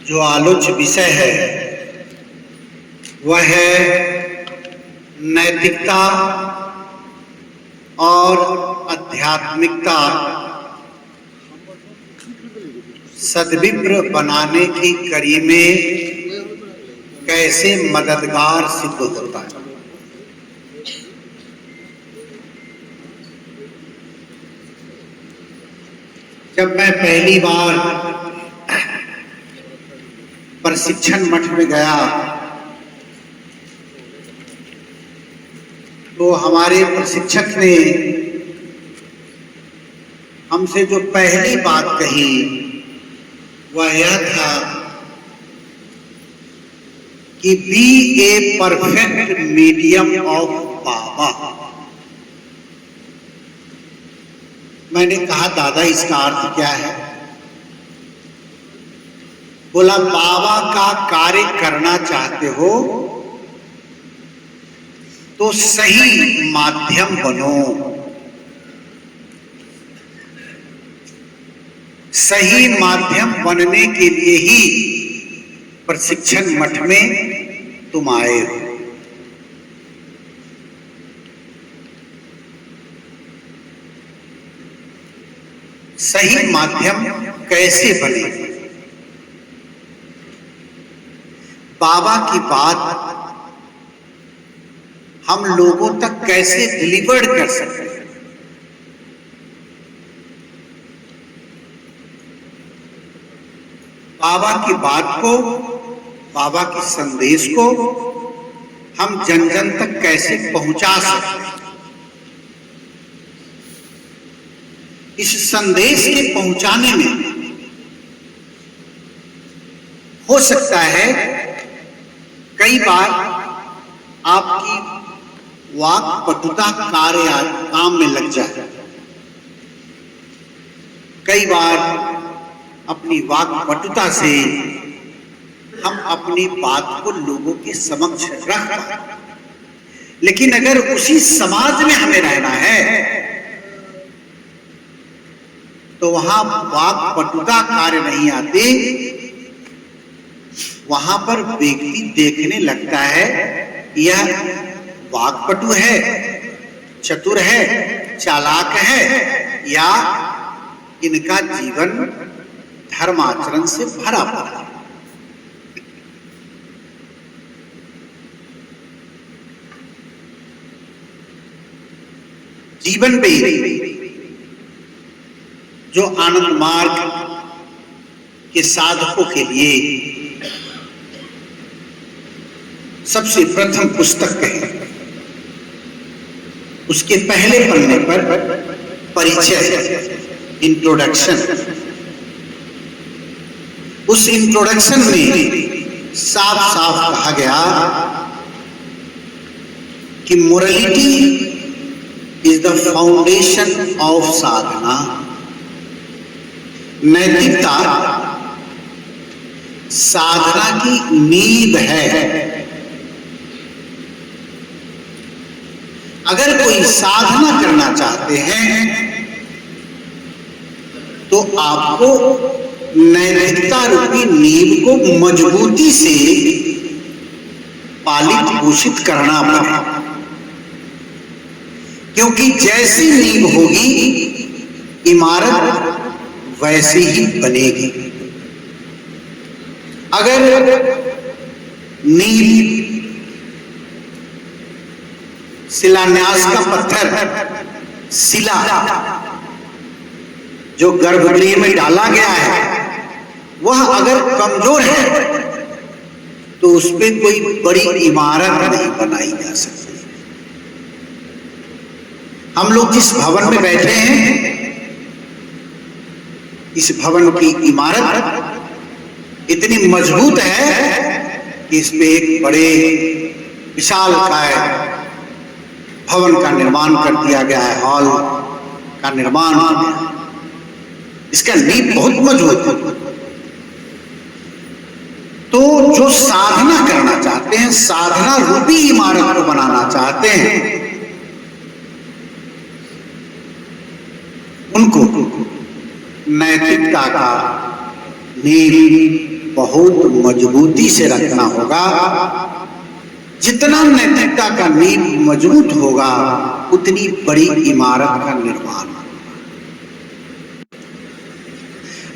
जो आलोच्य विषय है वह है नैतिकता और आध्यात्मिकता सद्विप्र बनाने की कड़ी में कैसे मददगार सिद्ध होता है। जब मैं पहली बार प्रशिक्षण मठ में गया तो हमारे प्रशिक्षक ने हमसे जो पहली बात कही वह यह था कि be a perfect medium of Baba. मैंने कहा दादा इसका अर्थ क्या है? बोला बाबा का कार्य करना चाहते हो तो सही माध्यम बनो। सही माध्यम बनने के लिए ही प्रशिक्षण मठ में तुम आए हो। सही माध्यम कैसे बने? बाबा की बात हम लोगों तक कैसे डिलीवर्ड कर सकते हैं? बाबा की बात को, बाबा के संदेश को हम जन जन तक कैसे पहुंचा सकते हैं? इस संदेश के पहुंचाने में हो सकता है कई बार आपकी वाक पटुता काम में लग जाए। कई बार अपनी वाक पटुता से हम अपनी बात को लोगों के समक्ष रख पाए, लेकिन अगर उसी समाज में हमें रहना है तो वहां वाक पटुता कार्य नहीं आते। वहां पर व्यक्ति देखने लगता है यह वाकपटु है, चतुर है, चालाक है, या इनका जीवन धर्माचरण से भरा पड़ा है। जीवन पे जो आनंद मार्ग के साधकों के लिए सबसे प्रथम पुस्तक है, उसके पहले पन्ने पर परिचय, इंट्रोडक्शन। उस इंट्रोडक्शन में साफ साफ कहा गया कि morality is the foundation of sadhana. नैतिकता साधना की नींव है। अगर कोई साधना करना चाहते हैं तो आपको नैतिकता रूपी नींव को मजबूती से पालित पोषित करना पड़ेगा, क्योंकि जैसी नींव होगी इमारत वैसे ही बनेगी। अगर नींव शिलान्यास का पत्थर, शिला जो गर्भगृह में डाला गया है, वह अगर कमजोर है तो उस पर कोई बड़ी इमारत नहीं बनाई जा सकती। हम लोग जिस भवन में बैठे हैं, इस भवन की इमारत इतनी मजबूत है कि इसमें एक बड़े विशालकाय भवन का निर्माण कर दिया गया है, हॉल का निर्माण हो गया। इसका नींव बहुत मजबूत है। तो जो साधना करना चाहते हैं, साधना रूपी इमारत को बनाना चाहते हैं, उनको नैतिकता का नींव बहुत मजबूती से रखना होगा। जितना नैतिकता का नींव मजबूत होगा उतनी बड़ी इमारत का निर्माण।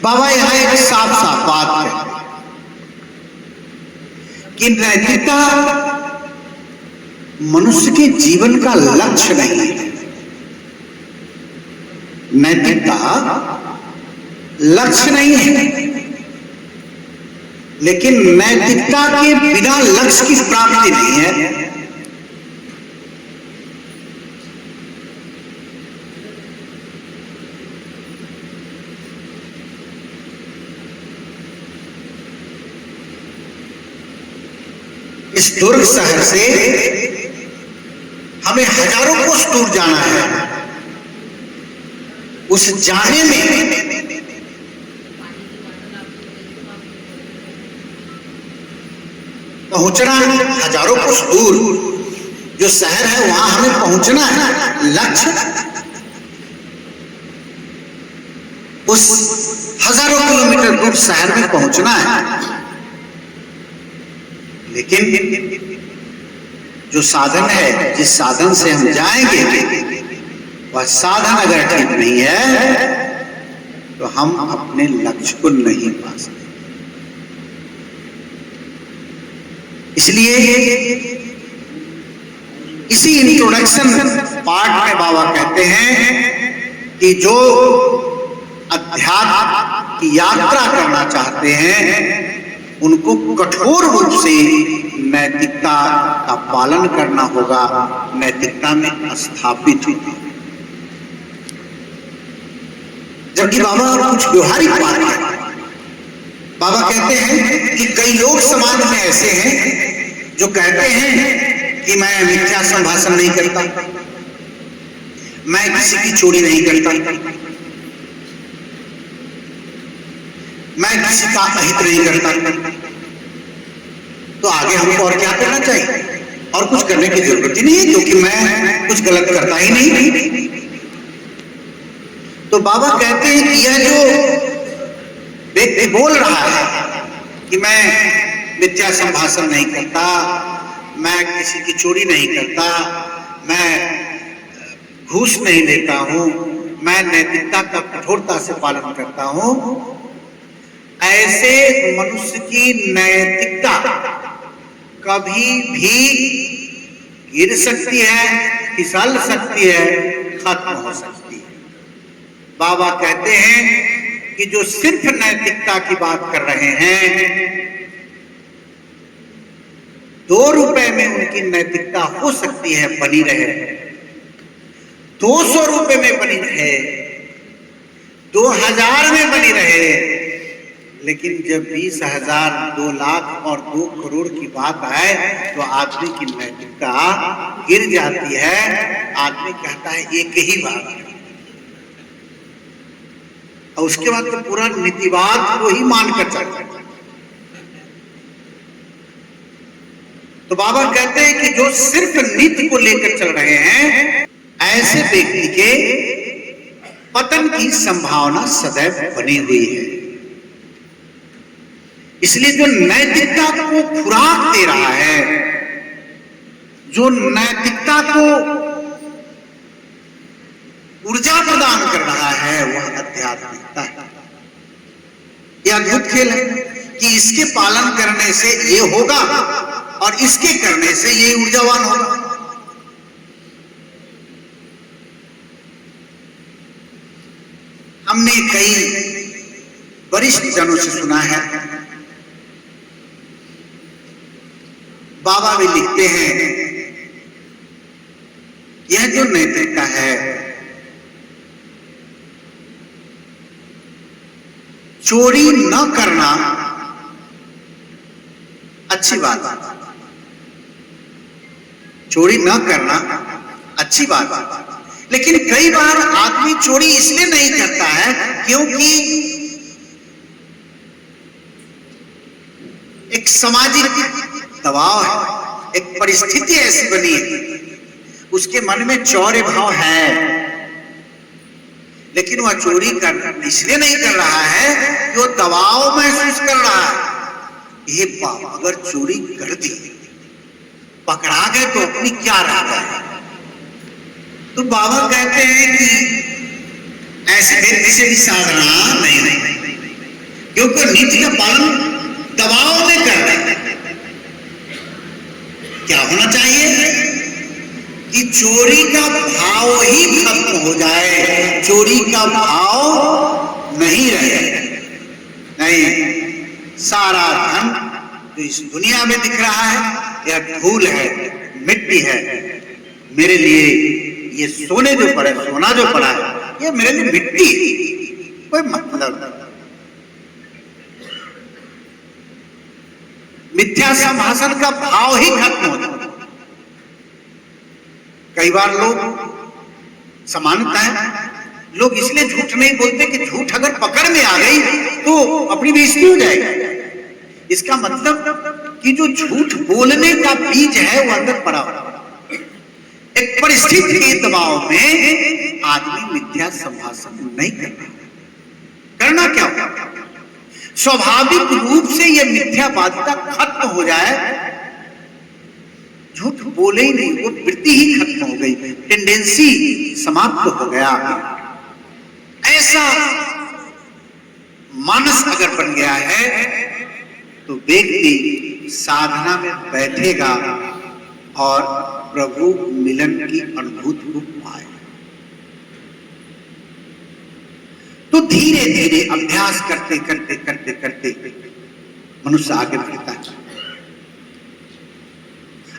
बाबा यहाँ एक साफ साफ बात है कि नैतिकता मनुष्य के जीवन का लक्ष्य नहीं है। नैतिकता लक्ष्य नहीं है, लेकिन नैतिकता के बिना लक्ष्य की प्राप्ति नहीं है। इस दुर्ग शहर से हमें हजारों कोस दूर जाना है। उस जाने में पहुंचना, हजारों कोस दूर जो शहर है वहां हमें पहुंचना है। लक्ष्य उस हजारों किलोमीटर दूर शहर में पहुंचना है। लेकिन जो साधन है, जिस साधन से हम जाएंगे, वह साधन अगर ठीक नहीं है तो हम अपने लक्ष्य को नहीं पा सकते। इसलिए इसी इंट्रोडक्शन पार्ट में बाबा कहते हैं कि जो अध्यात्म की यात्रा करना चाहते हैं उनको कठोर रूप से नैतिकता का पालन करना होगा, नैतिकता में स्थापित होगा। जबकि बाबा कुछ व्यवहारिक बात है। बाबा कहते हैं कि कई लोग समाज में ऐसे हैं जो कहते हैं कि मैं मिथ्या संभाषण नहीं करता, मैं किसी की चोरी नहीं करता, मैं किसी का अहित नहीं करता। तो आगे हमको और क्या करना चाहिए? और कुछ करने की जरूरत ही नहीं है, क्योंकि मैं कुछ गलत करता ही नहीं। तो बाबा कहते हैं कि यह जो व्यक्ति बोल रहा है कि मैं मिथ्या संभाषण नहीं करता, मैं किसी की चोरी नहीं करता, मैं घूस नहीं लेता हूं, मैं नैतिकता का कठोरता से पालन करता हूं, ऐसे मनुष्य की नैतिकता कभी भी गिर सकती है, फिसल सकती है, खत्म हो सकती है। बाबा कहते हैं कि जो सिर्फ नैतिकता की बात कर रहे हैं, 2 रुपए में उनकी नैतिकता हो सकती है बनी रहे, 200 रुपए में बनी रहे, 2000 में बनी रहे, लेकिन जब 20,000, 2 लाख और 2 करोड़ की बात आए तो आदमी की नैतिकता गिर जाती है। आदमी कहता है एक ही बात, और उसके बाद तो पूरा नीतिवाद को ही मानकर चलता है। तो बाबा कहते हैं कि जो सिर्फ नीति को लेकर चल रहे हैं, ऐसे व्यक्ति के पतन की संभावना सदैव बनी हुई है। इसलिए जो नैतिकता को खुराक दे रहा है, जो नैतिकता को ऊर्जा प्रदान कर रहा है, वह आध्यात्मिकता है। यह अद्भुत खेल है कि इसके पालन करने से ये होगा और इसके करने से ये ऊर्जावान होगा। हमने कई वरिष्ठ जनों से सुना है, बाबा भी लिखते हैं, यह जो नैतिकता है, चोरी न करना अच्छी बात है, चोरी न करना अच्छी बात है, लेकिन कई बार आदमी चोरी इसलिए नहीं करता है क्योंकि एक सामाजिक दबाव है, एक परिस्थिति ऐसी बनी है, उसके मन में चौर्य भाव है, लेकिन वह चोरी कर इसलिए नहीं कर रहा है कि वो दबाव महसूस कर रहा है। ये बाप अगर चोरी कर दी, पकड़ा गए तो अपनी क्या रह जाए। तो बाबा कहते हैं कि ऐसे व्यक्ति से भी साधना नहीं, क्योंकि नीति का पालन दबाव में कर रहे हैं। क्या होना चाहिए कि चोरी का भाव ही खत्म हो जाए, चोरी का भाव नहीं रहे। नहीं, सारा धन जो इस दुनिया में दिख रहा है यह धूल है, मिट्टी है। मेरे लिए ये सोने जो पड़ा, सोना जो पड़ा है, ये मेरे लिए मिट्टी, कोई मतलब नहीं। मिथ्या संभाषण का भाव ही खत्म हो जाता। कई बार लोग समानता है, लोग इसलिए झूठ नहीं बोलते कि झूठ अगर पकड़ में आ गई तो अपनी बेइज्जती हो जाएगी। इसका मतलब कि जो झूठ बोलने का बीज है वो अंदर पड़ा हुआ, एक परिस्थिति के दबाव में आदमी मिथ्या संभाषण नहीं करना क्या होगा। स्वाभाविक रूप से यह मिथ्यावादिता खत्म हो जाए, झूठ बोले ही नहीं, वो वृत्ति ही खत्म हो गई, टेंडेंसी समाप्त हो गया। ऐसा मानस अगर बन गया है तो व्यक्ति साधना में बैठेगा और प्रभु मिलन की अनुभूति को पाए। तो धीरे धीरे अभ्यास करते करते करते करते मनुष्य आगे बढ़ता है।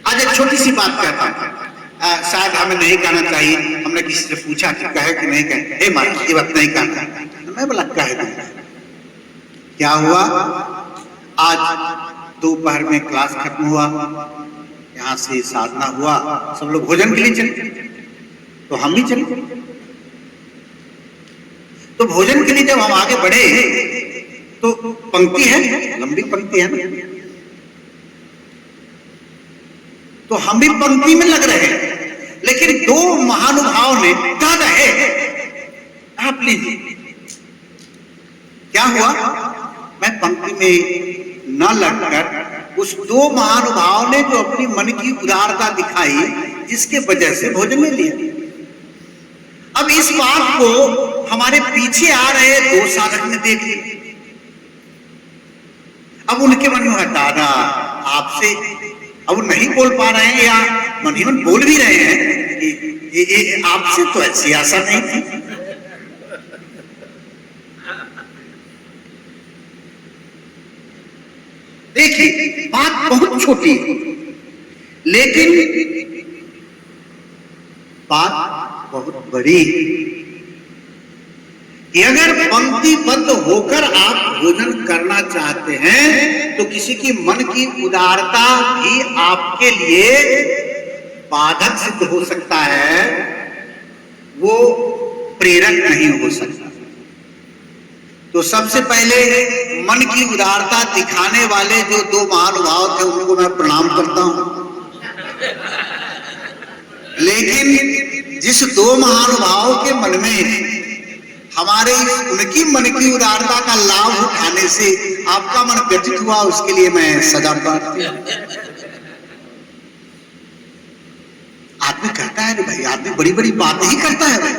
आज एक छोटी सी बात कहता हूं, शायद हमें नहीं कहना चाहिए। हमने किसी से पूछा कि कहे कि नहीं कहे, हे महाराज ये बात नहीं कहना। मैं बोला कहे दूंगा। क्या हुआ, आज दोपहर में क्लास खत्म हुआ, यहाँ से साधना हुआ, सब लोग भोजन के लिए चले, तो हम भी चले। तो भोजन के लिए जब हम आगे बढ़े तो पंक्ति है, लंबी पंक्ति है ना, तो हम भी पंक्ति में लग रहे हैं। लेकिन दो महानुभाव ने कहा रहे, आप लीजिए। क्या हुआ, मैं पंक्ति में न लगकर उस दो महानुभाव ने जो अपनी मन की उदारता दिखाई, जिसके वजह से भोजन में लिया। अब इस बात को हमारे पीछे आ रहे दो साधक ने देख लिया। अब उनके मन में दादा आपसे, अब नहीं बोल पा रहे हैं या मन ही मन बोल भी रहे हैं कि आपसे तो ऐसी आशा नहीं थी। देखिए बात बहुत छोटी है, लेकिन बात बहुत बड़ी है कि अगर पंक्तिबद्ध होकर आप भोजन करना चाहते हैं तो किसी की मन की उदारता भी आपके लिए बाधक सिद्ध हो सकता है, वो प्रेरक नहीं हो सकता। तो सबसे पहले मन की उदारता दिखाने वाले जो दो महानुभाव थे उनको मैं प्रणाम करता हूं। लेकिन जिस दो महानुभावों के मन में हमारे उनकी मन की उदारता का लाभ उठाने से आपका मन व्यथित हुआ, उसके लिए मैं सजा प्रार्थी। आदमी कहता है भाई, आदमी बड़ी बड़ी बातें ही करता है भाई।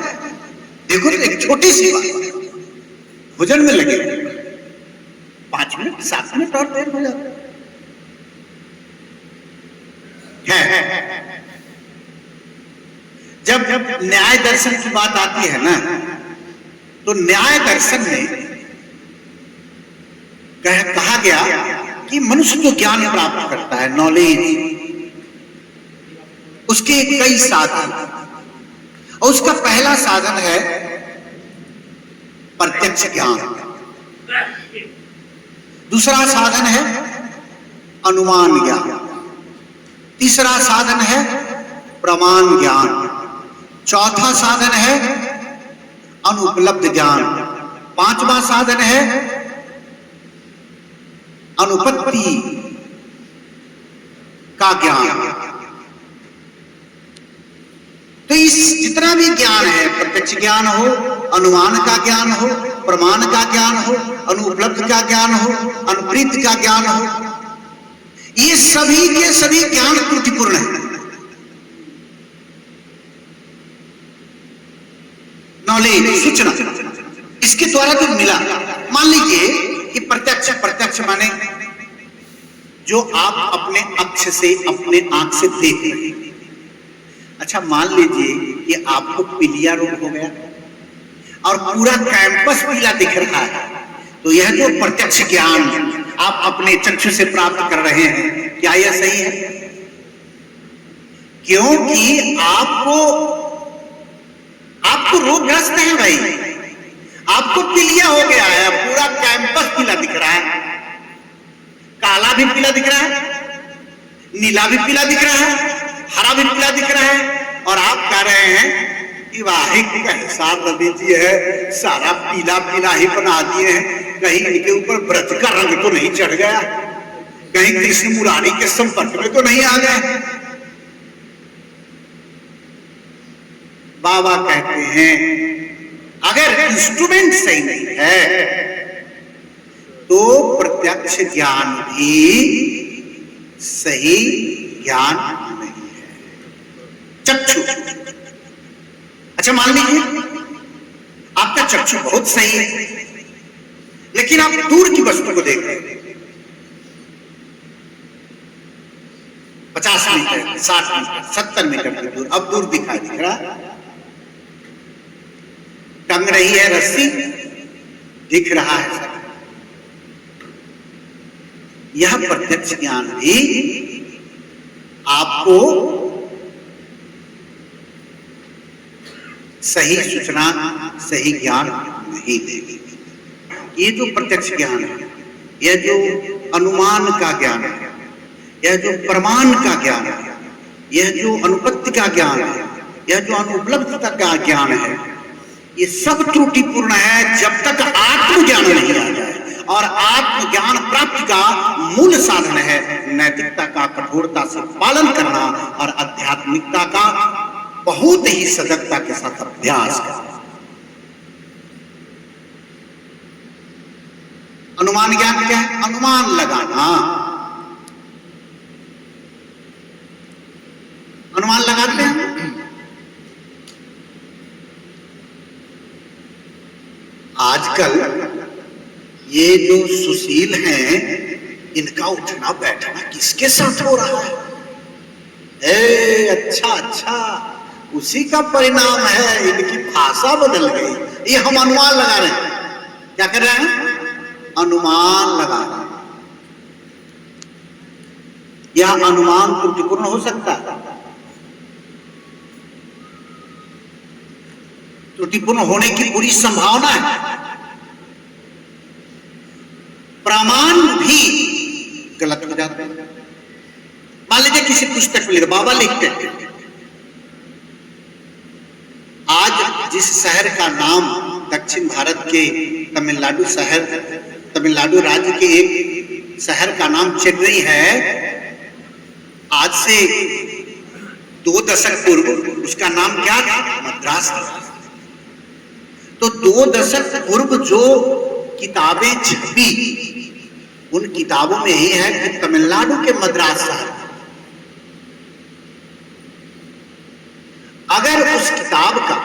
देखो तो एक छोटी सी बात, भोजन में लगे 5 मिनट 7 मिनट और देर हो जाता है। जब न्याय दर्शन की बात आती है ना, तो न्याय दर्शन में कहा गया कि मनुष्य जो ज्ञान प्राप्त करता है, नॉलेज, उसके कई साधन, और उसका पहला साधन है प्रत्यक्ष ज्ञान, दूसरा साधन है अनुमान ज्ञान, तीसरा साधन है प्रमाण ज्ञान, चौथा साधन है अनुपलब्ध ज्ञान, पांचवा साधन है अनुपत्ति का ज्ञान। तो इस जितना भी ज्ञान है, प्रत्यक्ष ज्ञान हो, अनुमान का ज्ञान हो, प्रमाण का ज्ञान हो, अनुपलब्ध का ज्ञान हो, अनुप्रीत का ज्ञान हो, ये सभी के सभी ज्ञान त्रुटिपूर्ण है। नॉलेज, सूचना, इसके द्वारा जो मिला, मान लीजिए कि प्रत्यक्ष माने जो आप अपने अक्ष से, अपने आंख से देख रहे हैं। अच्छा, मान लीजिए कि आपको पीलिया रोग हो गया और पूरा कैंपस पीला दिख रहा है, तो यह जो प्रत्यक्ष ज्ञान आप अपने चक्षु से प्राप्त कर रहे हैं, क्या यह सही है? क्योंकि आपको रोगग्रस्त है भाई, आपको पीलिया हो गया है, पूरा कैंपस पीला दिख रहा है, काला भी पीला दिख रहा है, नीला भी पीला दिख रहा है, हरा भी पीला दिख रहा है, और आप कह रहे हैं कि वाहिक का हिसाब दीजिए है, सारा पीला पीला ही बना दिए हैं, कहीं इनके ऊपर ब्रज का रंग तो नहीं चढ़ गया, कहीं कृष्ण मुरारी के संपर्क में तो नहीं आ गए। बाबा कहते हैं अगर इंस्ट्रूमेंट सही नहीं है तो प्रत्यक्ष ज्ञान भी सही ज्ञान नहीं है। चक्षु, अच्छा मान लीजिए आपका चक्षु बहुत सही है, लेकिन आप दूर की वस्तु को देख रहे हैं, 50 मीटर, 60 मीटर, 70 मीटर की दूर, अब दूर दिख रहा, टंग रही है रस्सी, दिख रहा है सब। यह प्रत्यक्ष ज्ञान भी आपको सही सूचना, सही ज्ञान नहीं देगी। ये जो प्रत्यक्ष ज्ञान है, यह जो अनुमान का ज्ञान है, यह जो प्रमाण का ज्ञान है, यह जो अनुपत्ति का ज्ञान है, यह जो अनुपलब्धता का ज्ञान है, ये सब त्रुटिपूर्ण है जब तक आत्मज्ञान नहीं आ जाए। और आत्मज्ञान प्राप्ति का मूल साधन है नैतिकता का कठोरता से पालन करना और आध्यात्मिकता का बहुत ही सजगता के साथ अभ्यास करना। अनुमान ज्ञान क्या है? अनुमान लगाना, अनुमान लगाते हैं। आजकल ये जो सुशील हैं, इनका उठना बैठना किसके साथ हो रहा है? अच्छा, उसी का परिणाम है, इनकी भाषा बदल गई। ये हम अनुमान लगा रहे हैं। क्या कर रहे हैं? अनुमान लगा रहे हैं। यह अनुमान त्रुटिपूर्ण हो सकता है। त्रुटिपूर्ण होने की पूरी संभावना है। प्रमाण भी गलत हो जाते हैं। मान लीजिए किसी पुस्तक में लिखा, बाबा लिखते हैं आज जिस शहर का नाम दक्षिण भारत के तमिलनाडु शहर, तमिलनाडु राज्य के एक शहर का नाम चेन्नई है, आज से 2 दशक पूर्व उसका नाम क्या था? मद्रास था। तो 2 दशक पूर्व जो किताबें छपी, उन किताबों में यही है कि तमिलनाडु के मद्रास शहर, अगर उस किताब का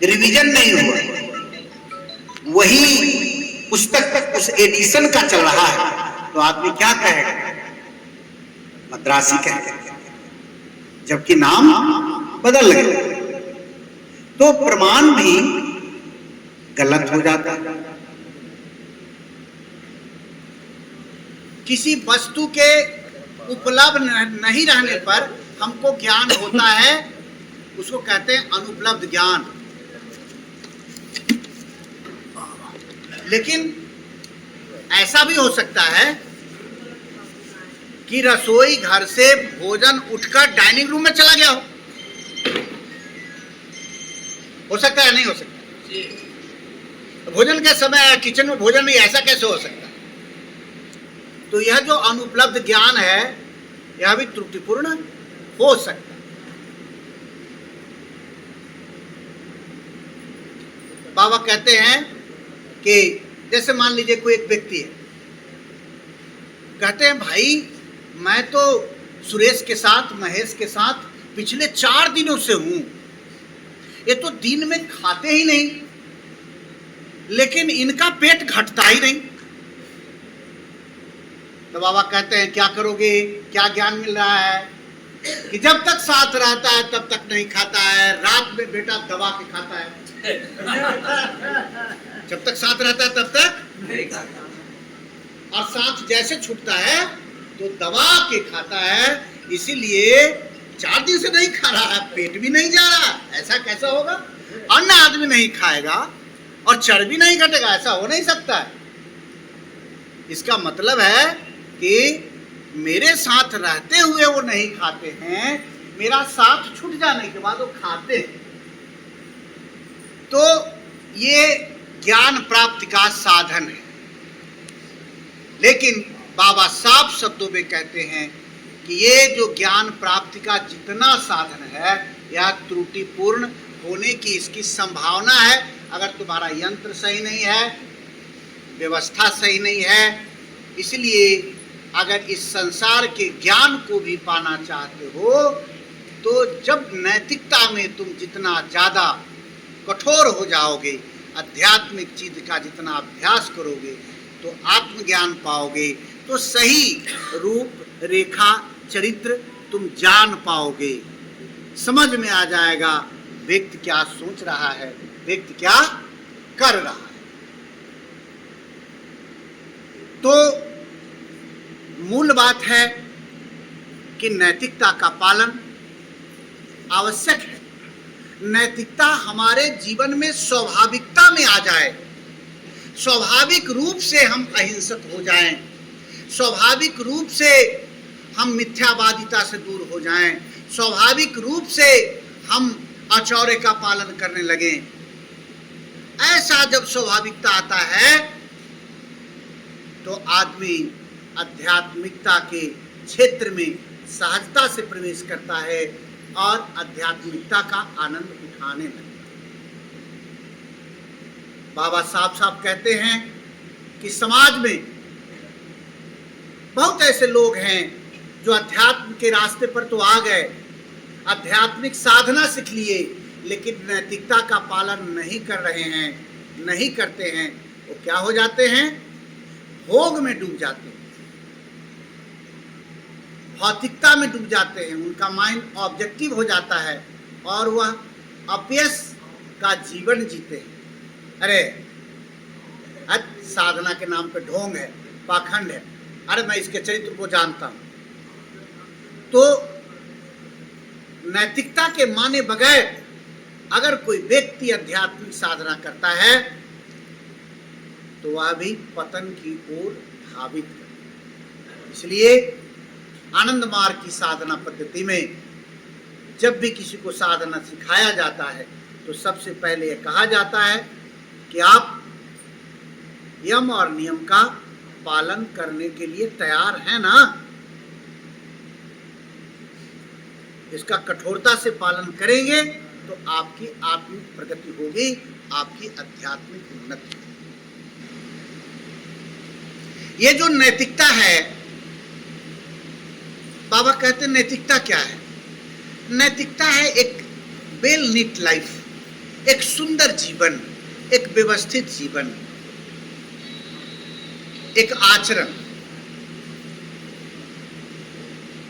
रिवीजन नहीं हुआ, वही पुस्तक उस एडिशन का चल रहा है, तो आदमी क्या कहेगा? मद्रासी कहेगा, जबकि नाम बदल गया। तो प्रमाण भी गलत हो जाता है। किसी वस्तु के उपलब्ध नहीं रहने पर हमको ज्ञान होता है, उसको कहते हैं अनुपलब्ध ज्ञान। लेकिन ऐसा भी हो सकता है कि रसोई घर से भोजन उठकर डाइनिंग रूम में चला गया हो सकता है? नहीं हो सकता। भोजन के समय किचन में भोजन नहीं, ऐसा कैसे हो सकता? तो यह जो अनुपलब्ध ज्ञान है, यह भी त्रुटिपूर्ण हो सकता है। बाबा कहते हैं कि जैसे मान लीजिए कोई एक व्यक्ति है, कहते हैं भाई मैं तो सुरेश के साथ, महेश के साथ पिछले 4 दिनों से हूं, ये तो दिन में खाते ही नहीं, लेकिन इनका पेट घटता ही नहीं। तो बाबा कहते हैं क्या करोगे, क्या ज्ञान मिल रहा है कि जब तक साथ रहता है तब तक नहीं खाता है, रात में बेटा दबा के खाता है। जब तक साथ रहता है तब तक नहीं खाता, और साथ जैसे छूटता है तो दबा के खाता है। इसीलिए 4 दिन से नहीं खा रहा है, पेट भी नहीं जा रहा, ऐसा कैसा होगा? अन्न आदमी नहीं खाएगा और चर्बी नहीं घटेगा, ऐसा हो नहीं सकता है। इसका मतलब है कि मेरे साथ रहते हुए वो नहीं खाते हैं, मेरा साथ छूट जाने के बाद वो खाते हैं। तो ये ज्ञान प्राप्ति का साधन है। लेकिन बाबा साफ शब्दों में कहते हैं कि ये जो ज्ञान प्राप्ति का जितना साधन है, यह त्रुटिपूर्ण होने की इसकी संभावना है। अगर तुम्हारा यंत्र सही नहीं है, व्यवस्था सही नहीं है। इसलिए अगर इस संसार के ज्ञान को भी पाना चाहते हो तो जब नैतिकता में तुम जितना ज़्यादा कठोर हो जाओगे, आध्यात्मिक चीज का जितना अभ्यास करोगे तो आत्मज्ञान पाओगे, तो सही रूप रेखा चरित्र तुम जान पाओगे। समझ में आ जाएगा व्यक्ति क्या सोच रहा है, व्यक्ति क्या कर रहा है। तो मूल बात है कि नैतिकता का पालन आवश्यक है। नैतिकता हमारे जीवन में स्वाभाविकता में आ जाए, स्वाभाविक रूप से हम अहिंसक हो जाएं, स्वाभाविक रूप से हम मिथ्यावादिता से दूर हो जाएं, स्वाभाविक रूप से हम आचौर्य का पालन करने लगें। ऐसा जब स्वाभाविकता आता है तो आदमी आध्यात्मिकता के क्षेत्र में सहजता से प्रवेश करता है और आध्यात्मिकता का आनंद उठाने लगता है। बाबा साफ साफ कहते हैं कि समाज में बहुत ऐसे लोग हैं जो अध्यात्म के रास्ते पर तो आ गए, आध्यात्मिक साधना सीख लिए, लेकिन नैतिकता का पालन नहीं कर रहे हैं, नहीं करते हैं। वो क्या हो जाते हैं? भोग में डूब जाते हैं, भौतिकता में डूब जाते हैं। उनका माइंड ऑब्जेक्टिव हो जाता है और वह अपयश का जीवन जीते हैं। अरे साधना के नाम पे ढोंग है, पाखंड है, अरे मैं इसके चरित्र को जानता हूं। तो नैतिकता के माने बगैर अगर कोई व्यक्ति आध्यात्मिक साधना करता है तो वह भी पतन की ओर धावित है। इसलिए आनंद मार्ग की साधना पद्धति में जब भी किसी को साधना सिखाया जाता है तो सबसे पहले यह कहा जाता है कि आप यम और नियम का पालन करने के लिए तैयार हैं ना। इसका कठोरता से पालन करेंगे तो आपकी आत्मिक प्रगति होगी, आपकी आध्यात्मिक उन्नति। ये जो नैतिकता है, बाबा कहते हैं नैतिकता क्या है? नैतिकता है एक वेल नीट लाइफ, एक सुंदर जीवन, एक व्यवस्थित जीवन, एक आचरण।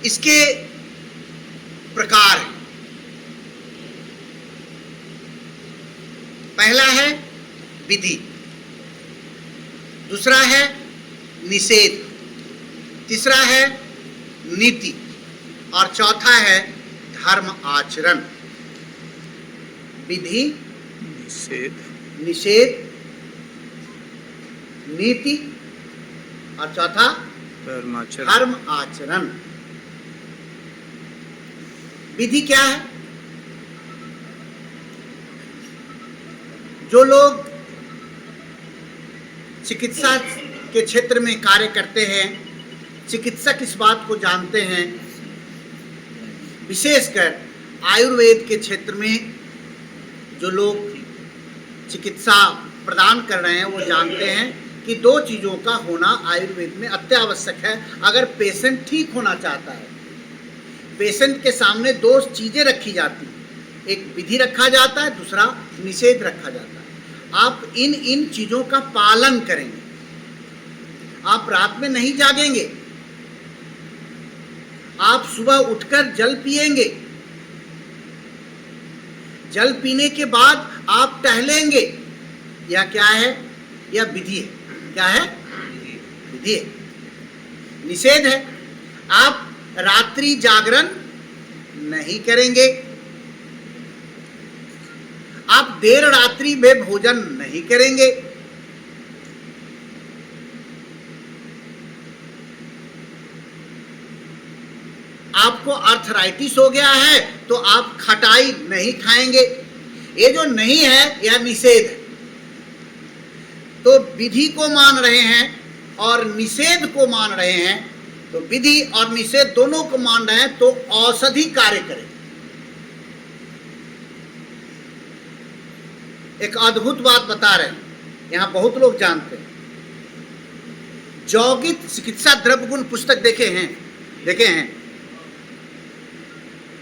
इसके प्रकार हैं। पहला है विधि, दूसरा है निषेध, तीसरा है नीति और चौथा है धर्म आचरण। विधि, निषेध, नीति और चौथा धर्म आचरण। विधि क्या है? जो लोग चिकित्सा के क्षेत्र में कार्य करते हैं, चिकित्सक इस बात को जानते हैं, विशेषकर आयुर्वेद के क्षेत्र में जो लोग चिकित्सा प्रदान कर रहे हैं वो जानते हैं कि दो चीज़ों का होना आयुर्वेद में अत्यावश्यक है अगर पेशेंट ठीक होना चाहता है। पेशेंट के सामने दो चीज़ें रखी जाती हैं, एक विधि रखा जाता है, दूसरा निषेध रखा जाता है। आप इन चीज़ों का पालन करेंगे, आप रात में नहीं जागेंगे, आप सुबह उठकर जल पिएंगे, जल पीने के बाद आप टहलेंगे। यह क्या है? यह विधि है। क्या है? विधि है। निषेध है, आप रात्रि जागरण नहीं करेंगे, आप देर रात्रि में भोजन नहीं करेंगे, आपको अर्थराइटिस हो गया है तो आप खटाई नहीं खाएंगे। ये जो नहीं है यह निषेध है। तो विधि को मान रहे हैं और निषेध को मान रहे हैं, तो विधि और निषेध दोनों को मान रहे हैं तो औषधि कार्य करें। एक अद्भुत बात बता रहे हैं, यहां बहुत लोग जानते हैं। यौगिक चिकित्सा द्रव्य गुण पुस्तक देखे हैं,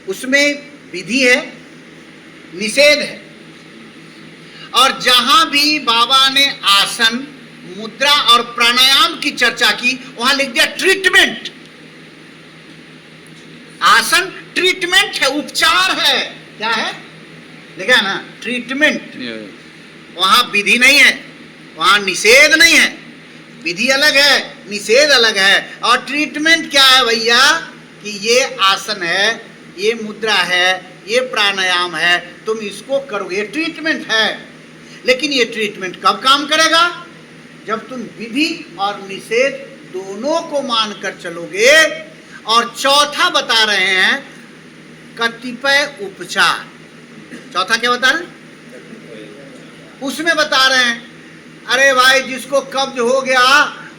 उसमें विधि है, निषेध है, और जहां भी बाबा ने आसन, मुद्रा और प्राणायाम की चर्चा की वहां लिख दिया ट्रीटमेंट। आसन ट्रीटमेंट है, उपचार है। क्या है? लिखा है ना, ट्रीटमेंट। वहां विधि नहीं है, वहां निषेध नहीं है। विधि अलग है, निषेध अलग है। और ट्रीटमेंट क्या है भैया? कि ये आसन है, ये मुद्रा है, ये प्राणायाम है, तुम इसको करोगे, ये ट्रीटमेंट है। लेकिन ये ट्रीटमेंट कब काम करेगा? जब तुम विधि और निषेध दोनों को मानकर चलोगे। और चौथा बता रहे हैं कतिपय उपचार। चौथा क्या बता रहे हैं? उसमें बता रहे हैं, अरे भाई जिसको कब्ज हो गया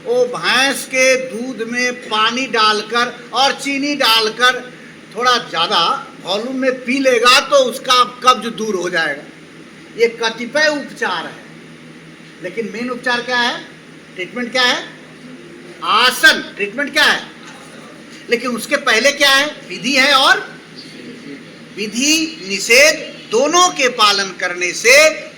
वो भैंस के दूध में पानी डालकर और चीनी डालकर थोड़ा ज़्यादा वॉल्यूम में पी लेगा तो उसका कब्ज दूर हो जाएगा। ये कतिपय उपचार है, लेकिन मेन उपचार क्या है? ट्रीटमेंट क्या है? आसन। ट्रीटमेंट क्या है? लेकिन उसके पहले क्या है? विधि है। और विधि निषेध दोनों के पालन करने से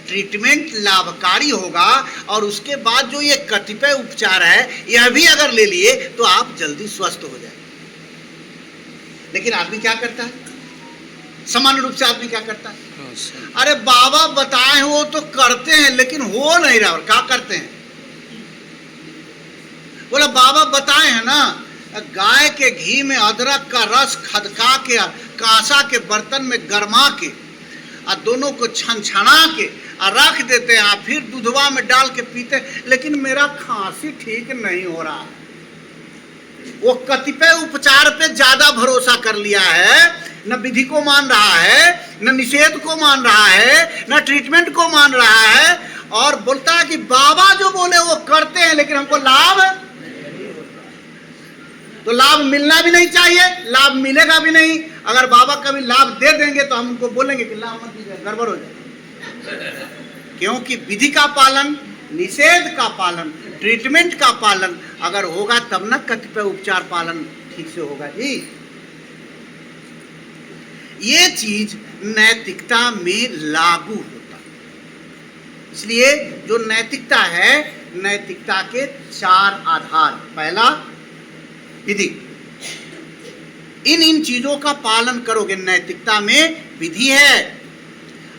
ट्रीटमेंट लाभकारी होगा। और उसके बाद जो ये कतिपय उपचार है यह भी अगर ले लिए तो आप जल्दी स्वस्थ हो जाए। लेकिन आदमी क्या करता है? सामान्य रूप से आदमी क्या करता है? अरे बाबा बताए हो तो करते हैं, लेकिन हो नहीं रहा। क्या करते हैं? बोला बाबा बताए हैं ना, गाय के घी में अदरक का रस खदका के कांसा के बर्तन में गरमा के और दोनों को छनछना के और रख देते हैं, फिर दूधवा में डाल के पीते, लेकिन मेरा खांसी ठीक नहीं हो रहा है। वो कतिपय उपचार पे ज्यादा भरोसा कर लिया है, न विधि को मान रहा है, न निषेध को मान रहा है, न ट्रीटमेंट को मान रहा है, और बोलता है कि बाबा जो बोले वो करते हैं, लेकिन हमको लाभ, तो लाभ मिलना भी नहीं चाहिए, लाभ मिलेगा भी नहीं। अगर बाबा कभी लाभ दे देंगे तो हम उनको बोलेंगे कि लाभ मत दीजिए, गड़बड़ हो जाए। क्योंकि विधि का पालन, निषेध का पालन, ट्रीटमेंट का पालन अगर होगा तब न कतिपय उपचार पालन ठीक से होगा जी। ये चीज नैतिकता में लागू होता है। इसलिए जो नैतिकता है, नैतिकता के 4 आधार। पहला विधि, इन चीजों का पालन करोगे। नैतिकता में विधि है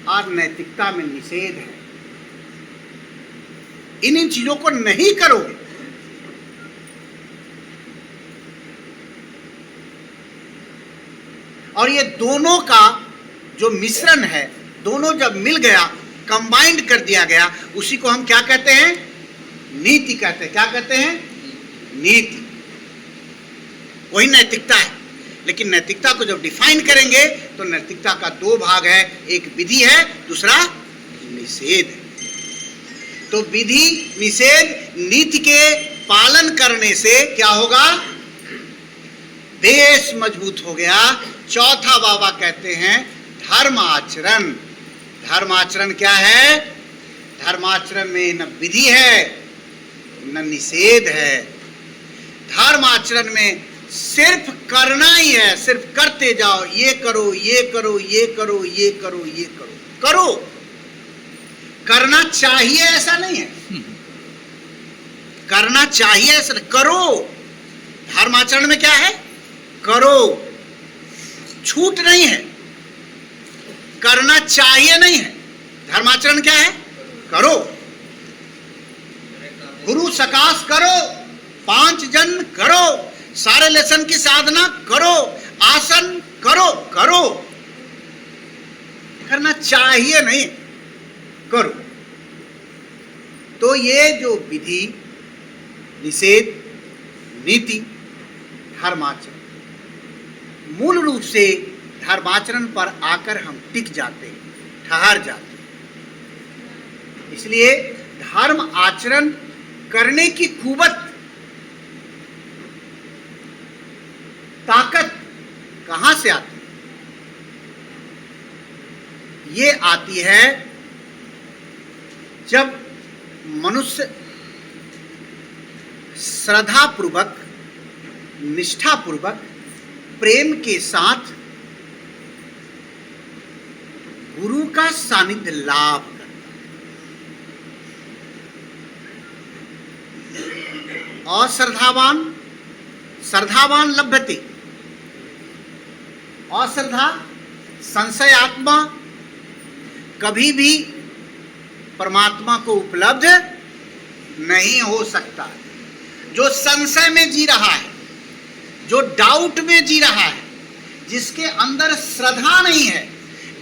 और नैतिकता में निषेध है। इन चीजों को नहीं करोगे और ये दोनों का जो मिश्रण है, दोनों जब मिल गया, कंबाइंड कर दिया गया, उसी को हम क्या कहते हैं? नीति कहते हैं। क्या कहते हैं? नीति। वही नैतिकता है। लेकिन नैतिकता को जब डिफाइन करेंगे तो नैतिकता का 2 भाग है, एक विधि है, दूसरा निषेध है। तो विधि, निषेध, नीति के पालन करने से क्या होगा? देश मजबूत हो गया। चौथा बाबा कहते हैं धर्माचरण। धर्माचरण क्या है? धर्माचरण में न विधि है, न निषेध है। धर्म आचरण में सिर्फ करना ही है, सिर्फ करते जाओ, ये करो, ये करो, ये करो, ये करो, ये करो, करो। करना चाहिए ऐसा नहीं है, करना चाहिए ऐसा नहीं, करो। धर्म आचरण में क्या है? करो, छूट नहीं है, करना चाहिए नहीं है। धर्माचरण क्या है? करो। गुरु सकाश करो, 5 जन करो, सारे लेसन की साधना करो, आसन करो, करो। करना चाहिए नहीं, करो। तो ये जो विधि, निषेध, नीति, धर्माचरण, मूल रूप से धर्माचरण पर आकर हम टिक जाते हैं, ठहर जाते हैं। इसलिए धर्म आचरण करने की कुवत, ताकत कहां से आती है? ये आती है जब मनुष्य श्रद्धापूर्वक, निष्ठापूर्वक, प्रेम के साथ गुरु का सानिध्य लाभ करता है। अश्रद्धावान श्रद्धावान लभ्यते, अश्रद्धा संशय आत्मा कभी भी परमात्मा को उपलब्ध नहीं हो सकता। जो संशय में जी रहा है, जो डाउट में जी रहा है, जिसके अंदर श्रद्धा नहीं है,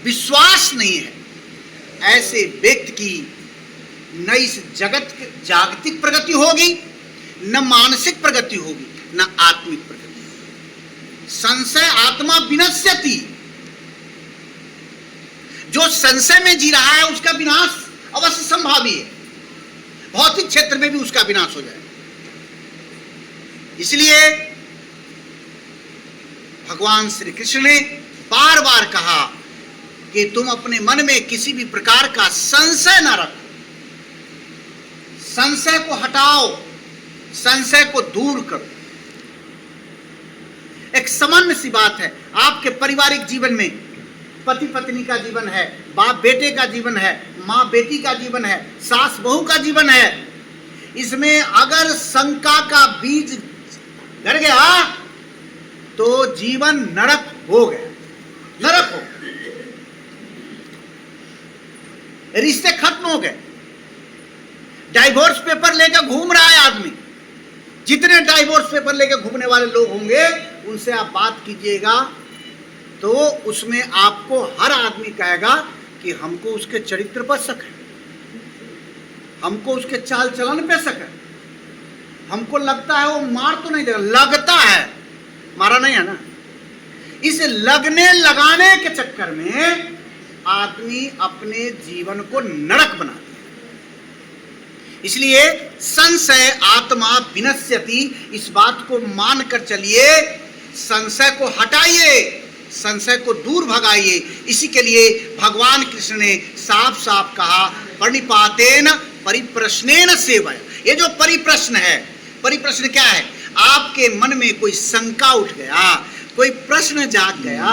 विश्वास नहीं है, ऐसे व्यक्ति की न इस जगत जागतिक प्रगति होगी, न मानसिक प्रगति होगी, न आत्मिक प्रगति। संशय आत्मा विनश्यति। जो संशय में जी रहा है उसका विनाश अवश्य संभावी है, भौतिक क्षेत्र में भी उसका विनाश हो जाए। इसलिए भगवान श्री कृष्ण ने बार बार कहा कि तुम अपने मन में किसी भी प्रकार का संशय न रखो, संशय को हटाओ, संशय को दूर करो। एक सामान्य सी बात है, आपके पारिवारिक जीवन में पति पत्नी का जीवन है, बाप बेटे का जीवन है, माँ बेटी का जीवन है, सास बहू का जीवन है। इसमें अगर शंका का बीज घर गया तो जीवन नरक हो गया, नरक हो, रिश्ते खत्म हो गए। डाइवोर्स पेपर लेकर घूम रहा है आदमी। जितने डाइवोर्स पेपर लेकर घूमने वाले लोग होंगे उनसे आप बात कीजिएगा तो उसमें आपको हर आदमी कहेगा कि हमको उसके चरित्र पर शक है, हमको उसके चाल चलन पे शक है, हमको लगता है वो मार तो नहीं देगा, लगता है, मारा नहीं है ना। इस लगने लगाने के चक्कर में आदमी अपने जीवन को नरक बना दिया। इसलिए संशय आत्मा विनश्यति, इस बात को मानकर चलिए, संशय को हटाइए, संशय को दूर भगाइए। इसी के लिए भगवान कृष्ण ने साफ साफ कहा, प्रणिपातेन परिप्रश्नेन सेवया। ये जो परिप्रश्न है, परिप्रश्न क्या है? आपके मन में कोई शंका उठ गया, कोई प्रश्न जाग गया,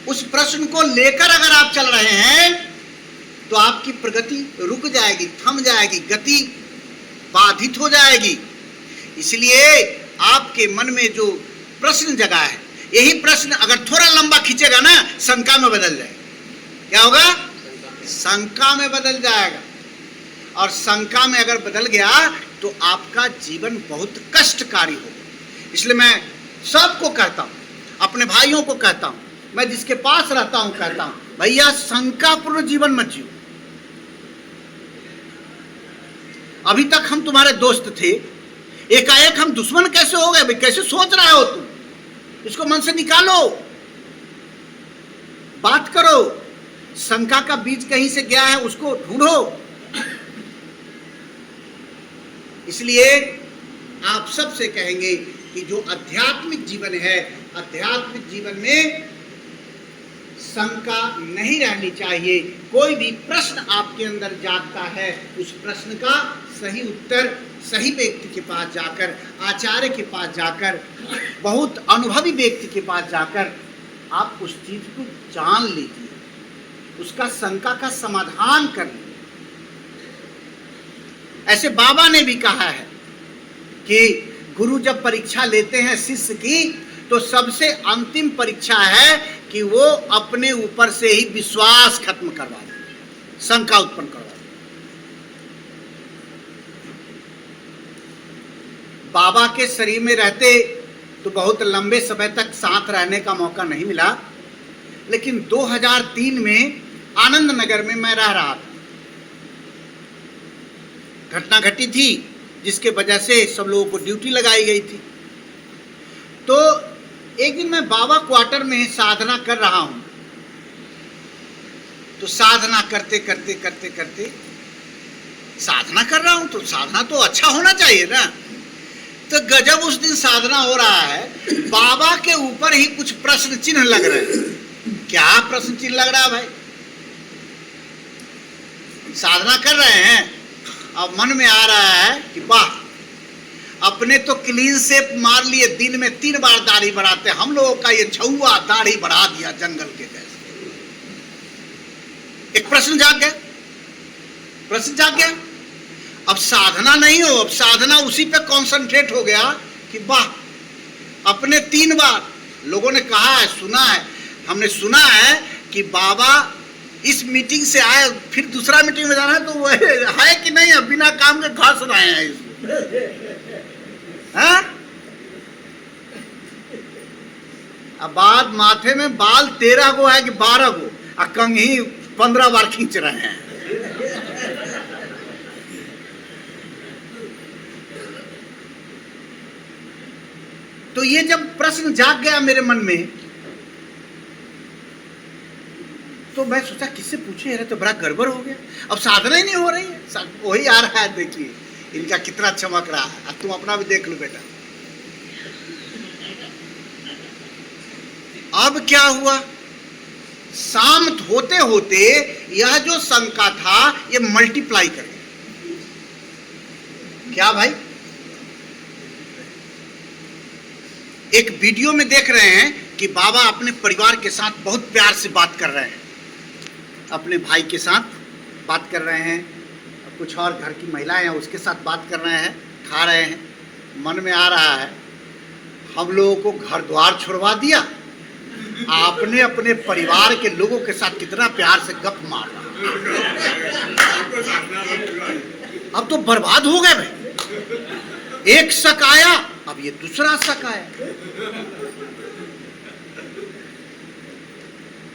उस प्रश्न को लेकर अगर आप चल रहे हैं तो आपकी प्रगति रुक जाएगी, थम जाएगी, गति बाधित हो जाएगी। इसलिए आपके मन में जो प्रश्न जगा है, यही प्रश्न अगर थोड़ा लंबा खींचेगा ना, शंका में बदल जाएगा। क्या होगा? शंका में बदल जाएगा। और शंका में अगर बदल गया तो आपका जीवन बहुत कष्टकारी होगा। इसलिए मैं सबको कहता हूँ, अपने भाइयों को कहता हूँ, मैं जिसके पास रहता हूँ कहता हूँ, भैया शंकापूर्ण जीवन मत जियो। अभी तक हम तुम्हारे दोस्त थे, एकाएक हम दुश्मन कैसे हो गए? भाई कैसे सोच रहे हो तुम? इसको मन से निकालो, बात करो। शंका का बीज कहीं से गया है उसको ढूंढो। इसलिए आप सबसे कहेंगे कि जो आध्यात्मिक जीवन है, आध्यात्मिक जीवन में शंका नहीं रहनी चाहिए। कोई भी प्रश्न आपके अंदर जागता है, उस प्रश्न का सही उत्तर सही व्यक्ति के पास जाकर, आचार्य के पास जाकर, बहुत अनुभवी व्यक्ति के पास जाकर आप उस चीज को जान लीजिए, उसका शंका का समाधान कर लीजिए। ऐसे बाबा ने भी कहा है कि गुरु जब परीक्षा लेते हैं शिष्य की, तो सबसे अंतिम परीक्षा है कि वो अपने ऊपर से ही विश्वास खत्म करवा दे, शंका उत्पन्न करवा दे। बाबा के शरीर में रहते तो बहुत लंबे समय तक साथ रहने का मौका नहीं मिला, लेकिन 2003 में आनंद नगर में मैं रह रहा था। घटना घटी थी जिसके वजह से सब लोगों को ड्यूटी लगाई गई थी। तो एक दिन मैं बाबा क्वार्टर में साधना कर रहा हूं, तो साधना करते करते करते करते साधना कर रहा हूं, तो साधना तो अच्छा होना चाहिए ना। तो गजब उस दिन साधना हो रहा है, बाबा के ऊपर ही कुछ प्रश्न चिन्ह लग रहे हैं। क्या प्रश्न चिन्ह लग रहा है भाई? साधना कर रहे हैं, अब मन में आ रहा है कि वाह, अपने तो क्लीन शेप मार लिए, दिन में 3 बार दाढ़ी बढ़ाते, हम लोगों का ये छुआ दाढ़ी बढ़ा दिया जंगल के जैसे। एक प्रश्न जाग गया, प्रश्न जाग गया। अब साधना नहीं हो, अब साधना उसी पे कंसंट्रेट हो गया कि वाह, अपने 3 बार लोगों ने कहा है, सुना है, हमने सुना है कि बाबा इस मीटिंग से आए, फिर दूसरा मीटिंग में जाना है, तो वो है कि नहीं, अब बिना काम के घास रहे हैं इसको, हाँ? अब बाद माथे में बाल 13 गो है कि 12 गो, और कंघी 15 बार खींच रहे हैं। तो ये जब प्रश्न जाग गया मेरे मन में, तो मैं सोचा किससे पूछे, यार तो बड़ा गड़बड़ हो गया, अब साधना ही नहीं हो रही है, वही आ रहा है, देखिए इनका कितना चमक रहा है। अब तुम अपना भी देख लो बेटा। अब क्या हुआ, शाम होते होते यह जो शंका था ये मल्टीप्लाई कर गया। क्या भाई? एक वीडियो में देख रहे हैं कि बाबा अपने परिवार के साथ बहुत प्यार से बात कर रहे हैं, अपने भाई के साथ बात कर रहे हैं, कुछ और घर की महिलाएं हैं उसके साथ बात कर रहे हैं, खा रहे हैं। मन में आ रहा है, हम लोगों को घर द्वार छुड़वा दिया, आपने अपने परिवार के लोगों के साथ कितना प्यार से गप मार रहा। अब तो बर्बाद हो गए भाई। एक शक आया, अब ये दूसरा शक आया,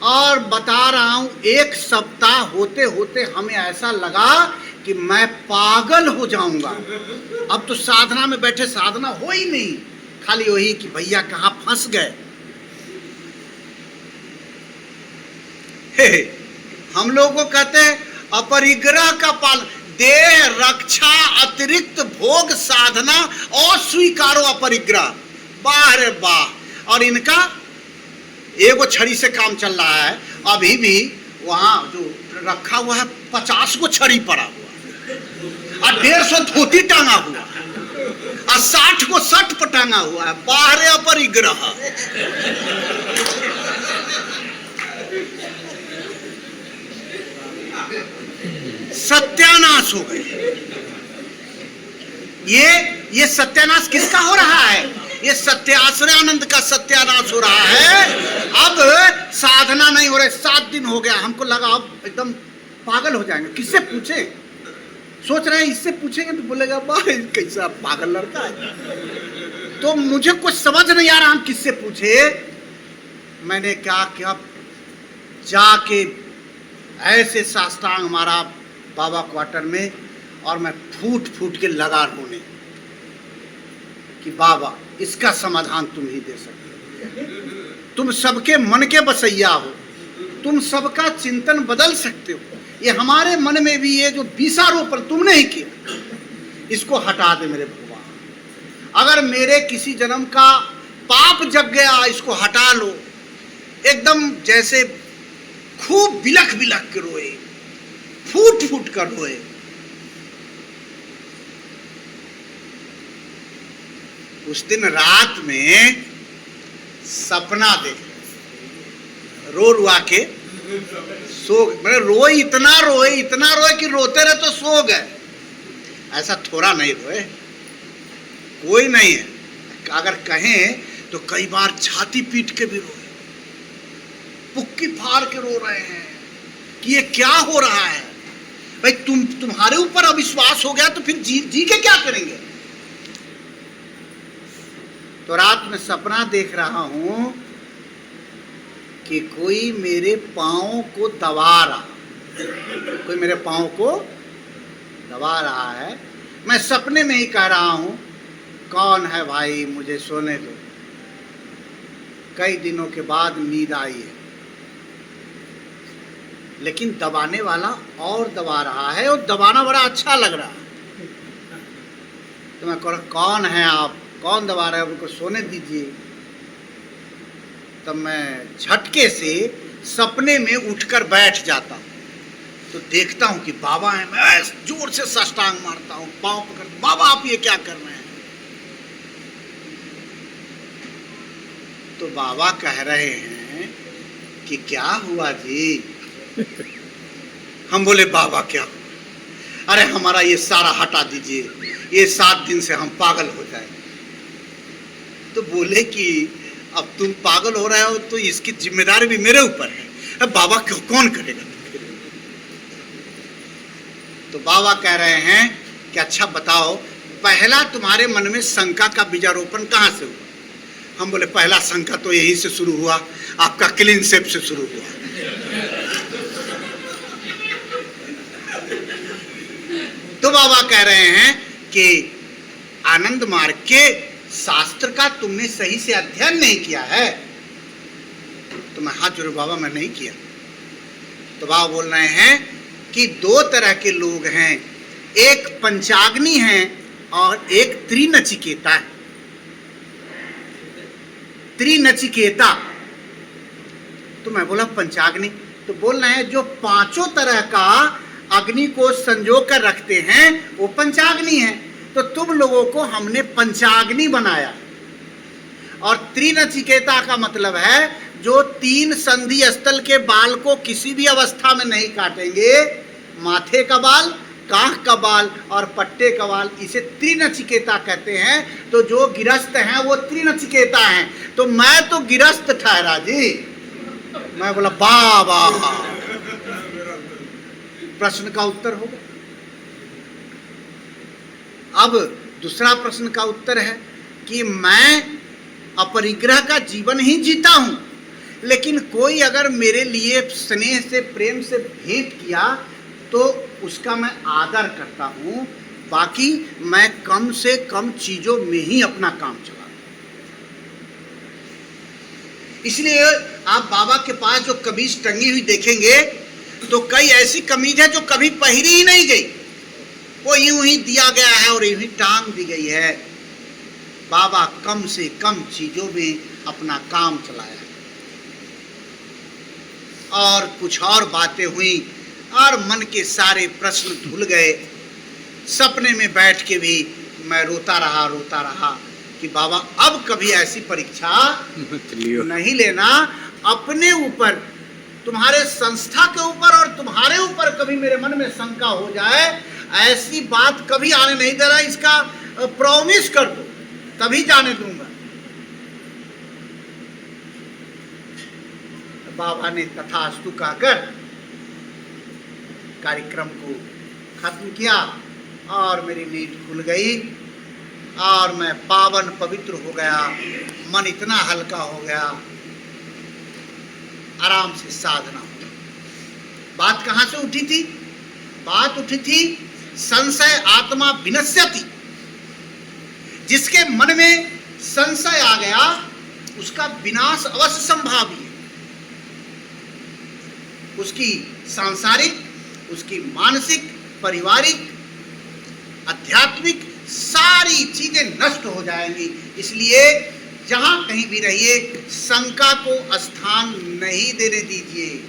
और बता रहा हूं 1 सप्ताह होते होते हमें ऐसा लगा कि मैं पागल हो जाऊंगा। अब तो साधना में बैठे साधना हो ही नहीं, खाली वही कि भैया कहां फंस गए। हम लोग को कहते हैं अपरिग्रह का पालन, देह रक्षा अतिरिक्त भोग साधना और स्वीकारो अपरिग्रह, वाह रे वाह। और इनका एगो छड़ी से काम चल रहा है, अभी भी वहां जो रखा हुआ है 50 को छड़ी पड़ा हुआ और 150 धोती टांगा हुआ और 60 को शर्ट पर टांगा हुआ है, वाह रे अपरिग्रह। सत्यानाश हो गए। ये सत्यानाश किसका हो रहा है? ये सत्याश्रयानंद का सत्यानाश हो रहा है। अब साधना नहीं हो रही, 7 दिन हो गया, हमको लगा अब एकदम पागल हो जाएंगे। किससे पूछे? सोच रहे हैं इससे पूछेंगे तो बोलेगा भाई कैसा पागल लड़का है। तो मुझे कुछ समझ नहीं आ रहा हम किससे पूछे। मैंने क्या क्या जाके ऐसे साष्टांग मारा बाबा क्वार्टर में, और मैं फूट फूट के लगा रोने कि बाबा इसका समाधान तुम ही दे सकते हो, तुम सबके मन के बसैया हो, तुम सबका चिंतन बदल सकते हो। ये हमारे मन में भी ये जो विषारोपण तुमने ही किया, इसको हटा दे मेरे भगवान। अगर मेरे किसी जन्म का पाप जग गया, इसको हटा लो। एकदम जैसे खूब बिलख बिलख के रोए, फूट फूट कर रोए। उस दिन रात में सपना देख, रो रुआ के सो, मतलब इतना रोए कि रोते रहे तो सो गए। ऐसा थोड़ा नहीं रोए, कोई नहीं है। अगर कहें तो कई बार छाती पीट के भी रोए, पुक्की फाड़ के रो रहे हैं कि ये क्या हो रहा है। भाई तुम्हारे ऊपर अविश्वास हो गया तो फिर जी के क्या करेंगे। तो रात में सपना देख रहा हूं कि कोई मेरे पांव को दबा रहा, कोई मेरे पांव को दबा रहा है। मैं सपने में ही कह रहा हूं, कौन है भाई, मुझे सोने दो। कई दिनों के बाद नींद आई है, लेकिन दबाने वाला और दबा रहा है और दबाना बड़ा अच्छा लग रहा है। तो मैं कह रहा, कौन है आप, कौन दबा रहे हैं, उनको सोने दीजिए। तब मैं झटके से सपने में उठकर बैठ जाता हूँ, तो देखता हूँ कि बाबा हैं। मैं जोर से साष्टांग मारता हूँ, पाँव पकड़, बाबा आप ये क्या कर रहे हैं। तो बाबा कह रहे हैं कि क्या हुआ जी। हम बोले बाबा क्या, अरे हमारा ये सारा हटा दीजिए, ये 7 दिन से हम पागल हो जाए। तो बोले कि अब तुम पागल हो रहे हो तो इसकी जिम्मेदारी भी मेरे ऊपर है, अब बाबा क्यों, कौन करेगा। तो बाबा कह रहे हैं कि अच्छा बताओ, पहला तुम्हारे मन में शंका का बीजारोपण कहाँ से हुआ। हम बोले पहला शंका तो यहीं से शुरू हुआ, आपका क्लीन शेप से शुरू हुआ। तो बाबा कह रहे हैं कि आनंद मार्ग के शास्त्र का तुमने सही से अध्ययन नहीं किया है। तो मैं हाथ जोड़े, बाबा मैं नहीं किया। तो बाबा बोल रहे हैं कि 2 तरह के लोग हैं, एक पंचाग्नि है और एक त्रिनचिकेता है। त्रिनचिकेता, तो मैं बोला पंचाग्नि। तो बोल रहे हैं जो 5 तरह का अग्नि को संजो कर रखते हैं वो पंचाग्नि है। तो तुम लोगों को हमने पंचाग्नि बनाया। और त्रिनचिकेता का मतलब है जो 3 संधि स्थल के बाल को किसी भी अवस्था में नहीं काटेंगे, माथे का बाल, कांख का बाल और पट्टे का बाल, इसे त्रिनचिकेता कहते हैं। तो जो गिरस्थ हैं वो त्रिनचिकेता हैं। तो मैं तो गिरस्थ ठहरा जी। मैं बोला बाबा, प्रश्न का उत्तर हो गया। अब दूसरा प्रश्न का उत्तर है कि मैं अपरिग्रह का जीवन ही जीता हूं, लेकिन कोई अगर मेरे लिए स्नेह से, प्रेम से भेंट किया तो उसका मैं आदर करता हूं। बाकी मैं कम से कम चीजों में ही अपना काम चलाता हूं। इसलिए आप बाबा के पास जो कमीज टंगी हुई देखेंगे तो कई ऐसी कमीज है जो कभी पहनी ही नहीं गई, वो यूं ही दिया गया है और यूं ही टांग दी गई है। बाबा कम से कम चीजों में अपना काम चलाया और कुछ और बातें हुई और मन के सारे प्रश्न धुल गए। सपने में बैठ के भी मैं रोता रहा कि बाबा अब कभी ऐसी परीक्षा नहीं लेना। अपने ऊपर, तुम्हारे संस्था के ऊपर और तुम्हारे ऊपर कभी मेरे मन में शंका हो जाए, ऐसी बात कभी आने नहीं दे रहा, इसका प्रॉमिस कर दो, तभी जाने दूंगा। बाबा ने तथास्तु कहकर कार्यक्रम को खत्म किया और मेरी नींद खुल गई और मैं पावन पवित्र हो गया। मन इतना हल्का हो गया, आराम से साधना हो। बात कहां से उठी थी? बात उठी थी संशय आत्मा विनश्यति। जिसके मन में संशय आ गया उसका विनाश अवश्य संभावी है। उसकी सांसारिक, उसकी मानसिक, पारिवारिक, आध्यात्मिक सारी चीजें नष्ट हो जाएंगी। इसलिए जहां कहीं भी रहिए शंका को स्थान नहीं देने दीजिए।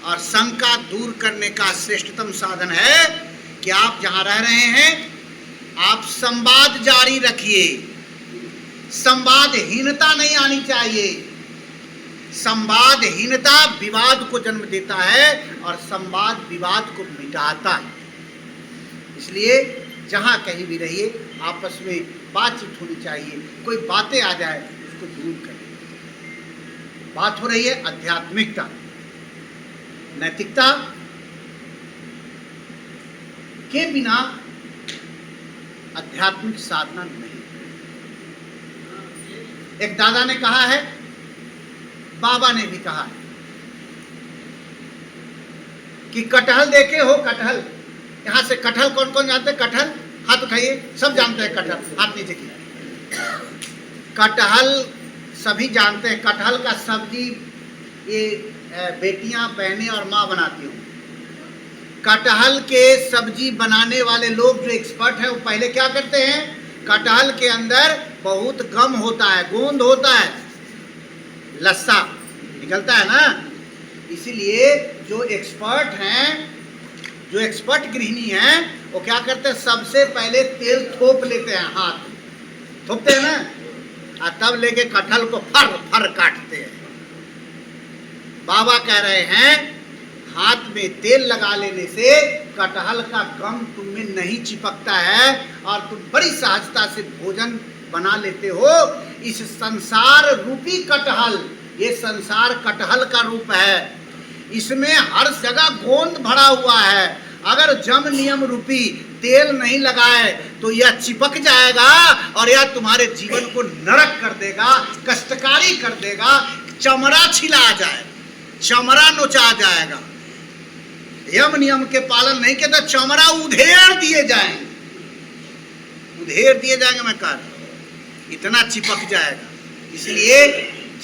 और शंका दूर करने का श्रेष्ठतम साधन है कि आप जहां रह रहे हैं आप संवाद जारी रखिए। संवादहीनता नहीं आनी चाहिए। संवादहीनता विवाद को जन्म देता है और संवाद विवाद को मिटाता है। इसलिए जहां कहीं भी रहिए, आपस में बातचीत होनी चाहिए। कोई बातें आ जाए उसको दूर करें। बात हो रही है आध्यात्मिकता, नैतिकता के बिना आध्यात्मिक साधना नहीं। एक दादा ने कहा है, बाबा ने भी कहा है कि कटहल देखे हो? कटहल, यहां से कटहल कौन कौन जानते हैं? कटहल हाथ उठाइए। सब जानते हैं कटहल, हाथ नीचे किया। कटहल सभी जानते हैं। कटहल का सब्जी ये बेटियां, बहनें और माँ बनाती हूँ। कटहल के सब्जी बनाने वाले लोग जो एक्सपर्ट हैं वो पहले क्या करते हैं? कटहल के अंदर बहुत गम होता है, गोंद होता है, लस्सा निकलता है ना। इसीलिए जो एक्सपर्ट हैं, जो एक्सपर्ट गृहिणी हैं, वो क्या करते हैं? सबसे पहले तेल थोप लेते हैं, हाथ थोपते हैं ना, और तब लेके कटहल को फर फर काटते हैं। बाबा कह रहे हैं हाथ में तेल लगा लेने से कटहल का गम तुम में नहीं चिपकता है और तुम बड़ी सहजता से भोजन बना लेते हो। इस संसार रूपी कटहल, ये संसार कटहल का रूप है। इसमें हर जगह गोंद भरा हुआ है। अगर जम नियम रूपी तेल नहीं लगाए तो यह चिपक जाएगा और यह तुम्हारे जीवन को नरक कर देगा, कष्टकारी कर देगा, चमड़ा छिला जाए, चमड़ा नोचा जाएगा। यम नियम के पालन नहीं किया तो चमड़ा उधेड़ दिए जाएंगे, उधेड़ दिए जाएंगे। मैं कह रहा हूं इतना चिपक जाएगा। इसलिए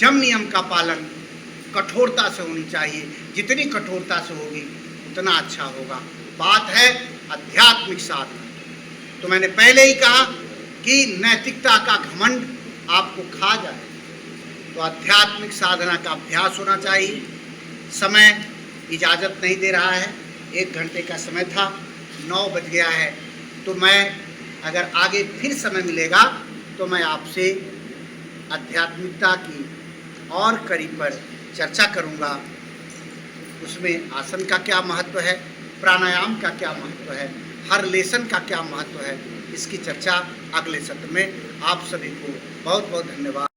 यम नियम का पालन कठोरता से होनी चाहिए। जितनी कठोरता से होगी उतना अच्छा होगा। बात है आध्यात्मिक साधना। तो मैंने पहले ही कहा कि नैतिकता का घमंड आपको खा जाए तो आध्यात्मिक साधना का अभ्यास होना चाहिए। समय इजाज़त नहीं दे रहा है। 1 घंटे का समय था, 9 बज गया है। तो मैं अगर आगे फिर समय मिलेगा तो मैं आपसे आध्यात्मिकता की और कड़ी पर चर्चा करूंगा। उसमें आसन का क्या महत्व है, प्राणायाम का क्या महत्व है, हर लेसन का क्या महत्व है, इसकी चर्चा अगले सत्र में। आप सभी को बहुत बहुत धन्यवाद।